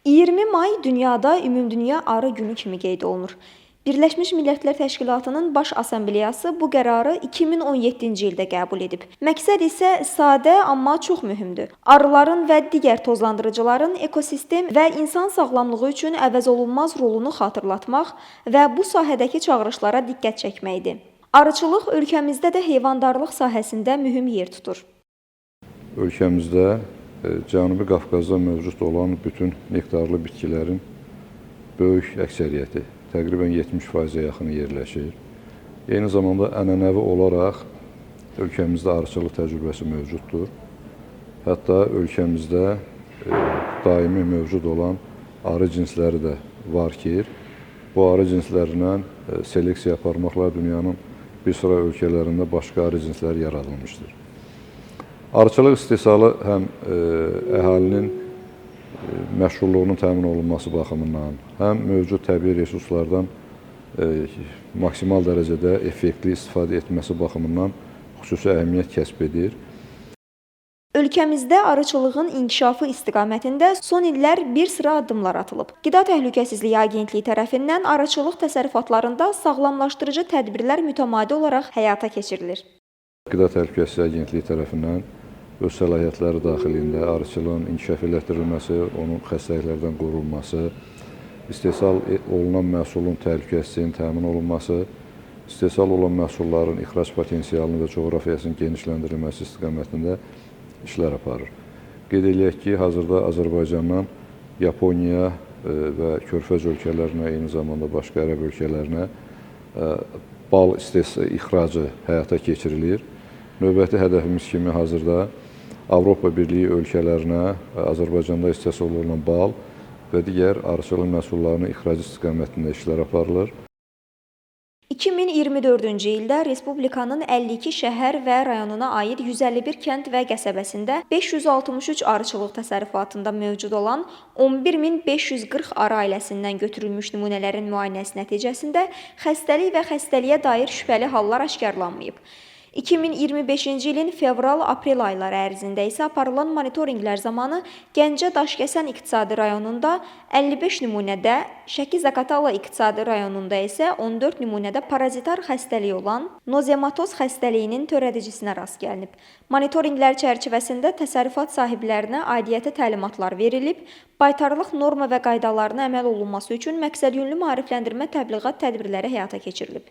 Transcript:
20 may dünyada Ümumdünya Arı Günü kimi qeyd olunur. Birləşmiş Millətlər Təşkilatının Baş Assambleyası bu qərarı 2017-ci ildə qəbul edib. Məqsəd isə sadə, amma çox mühümdür. Arıların və digər tozlandırıcıların ekosistem və insan sağlamlığı üçün əvəzolunmaz rolunu xatırlatmaq və bu sahədəki çağırışlara diqqət çəkməkdir. Arıçılıq ölkəmizdə də heyvandarlıq sahəsində mühüm yer tutur. Ölkəmizdə Cənubi Qafqazda mövcud olan bütün nektarlı bitkilərin böyük əksəriyyəti, təqribən 70%-ə yaxını yerləşir. Eyni zamanda ənənəvi olaraq ölkəmizdə arıçılıq təcrübəsi mövcuddur. Hətta ölkəmizdə daimi mövcud olan arı cinsləri də var ki, bu arı cinslərindən seleksiya aparmaqla dünyanın bir sıra ölkələrində başqa arı cinsləri yaradılmışdır. Arıçılıq istehsalı həm əhalinin məşğulluğunun təmin olunması baxımından, həm mövcud təbii resurslardan maksimal dərəcədə effektli istifadə etməsi baxımından xüsusi əhəmiyyət kəsb edir. Ölkəmizdə arıçılığın inkişafı istiqamətində son illər bir sıra addımlar atılıb. Qida Təhlükəsizliyi Agentliyi tərəfindən arıçılıq təsərrüfatlarında sağlamlaşdırıcı tədbirlər mütəmadi olaraq həyata keçirilir. Qida Təhlükəsizliyi Agentliyi tərəfindən öz səlahiyyətləri daxilində arıçılığın inkişaf elətdirilməsi, onun xəstəliklərdən qorunması, istehsal olunan məhsulun təhlükəsizliyinin təmin olunması, istehsal olan məhsulların ixrac potensialını və coğrafiyasının genişləndirilməsi istiqamətində işlər aparır. Qeyd eləyək ki, hazırda Azərbaycandan Yaponiya və Körfəz ölkələrinə, eyni zamanda başqa ərəb ölkələrinə bal ixracı həyata keçirilir. Növbəti hədəfimiz kimi hazırda Avropa Birliyi ölkələrinə Azərbaycanda istehsal olunan bal və digər arıçılıq məhsullarının ixracı istiqamətində işlər aparılır. 2024-cü ildə Respublikanın 52 şəhər və rayonuna aid 151 kənd və qəsəbəsində 563 arıçılıq təsərrüfatında mövcud olan 11540 arı ailəsindən götürülmüş nümunələrin müayinəsi nəticəsində xəstəlik və xəstəliyə dair şübhəli hallar aşkarlanmayıb. 2025-ci ilin fevral-aprel ayları ərzində isə aparılan monitorinqlər zamanı Gəncə Daşkəsən iqtisadi rayonunda 55 nümunədə, Şəki-Zaqatala iqtisadi rayonunda isə 14 nümunədə parazitar xəstəliyi olan nozematoz xəstəliyinin törədicisine rast gəlinib. Monitorinqlər çərçivəsində təsərrüfat sahiblərinə aidiyyəti təlimatlar verilib, baytarlıq norma və qaydalarına əməl olunması üçün məqsədyönlü maarifləndirmə təbliğat tədbirləri həyata keçirilib.